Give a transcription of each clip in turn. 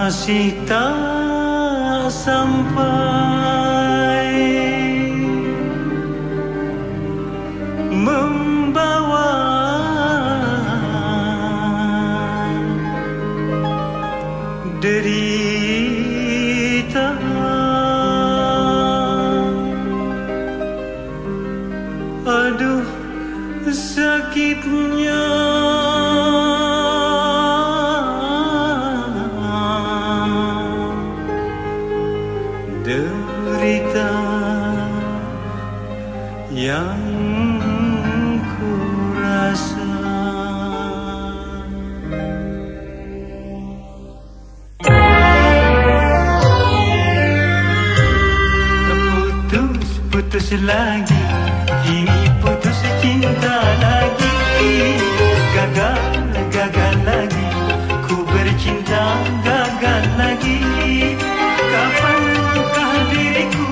masih tak sampai membawa derita. Aduh sakitnya derita yang ku rasa. Putus lagi, kini putus cinta lagi. Gagal lagi, ku bercinta gagal lagi. Kapankah diriku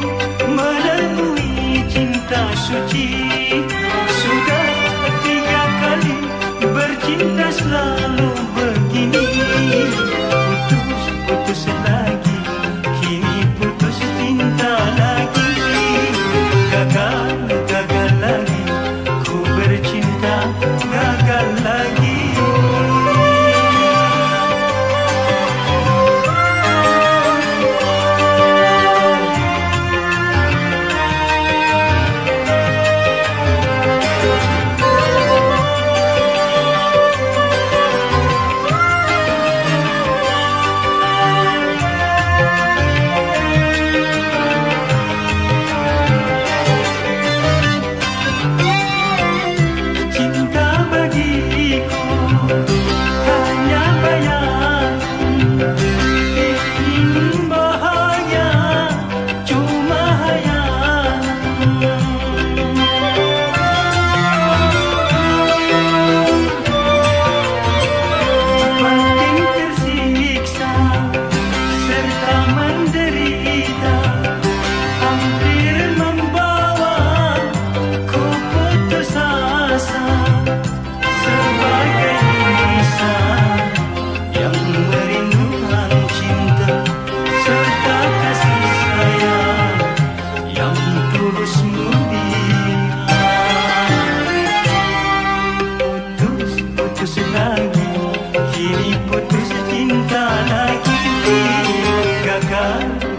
melalui cinta suci? Sudah 3 kali bercinta selalu begini. Putus lagi, kini putus cinta lagi. Gagal lagi, ku bercinta gagal lagi.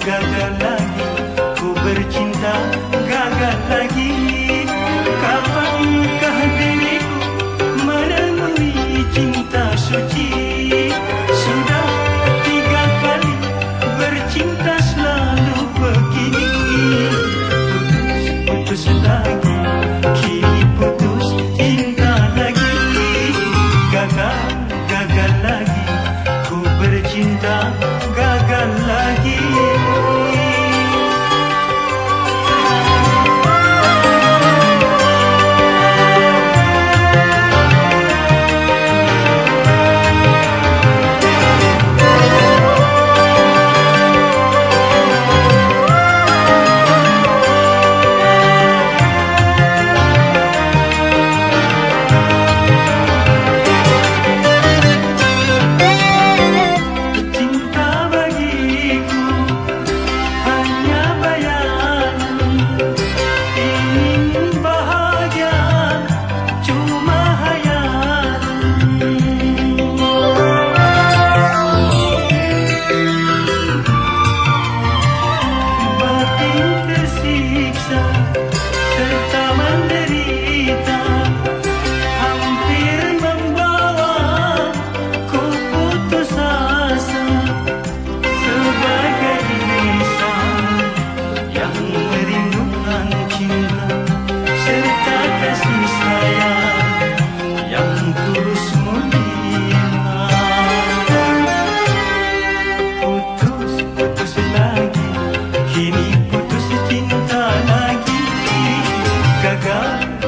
Gagal lagi, ku bercinta gagal lagi. Kapankah diriku menemui cinta suci? Sudah 3 kali bercinta selalu begini. Putus lagi, kini putus cinta lagi. Gagal lagi, ku bercinta gagal lagi.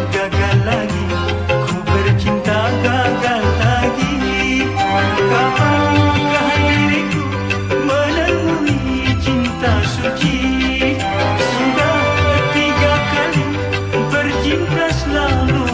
Gagal lagi, ku bercinta gagal lagi. Kapankah diriku menemui cinta suci? Sudah 3 kali bercinta selalu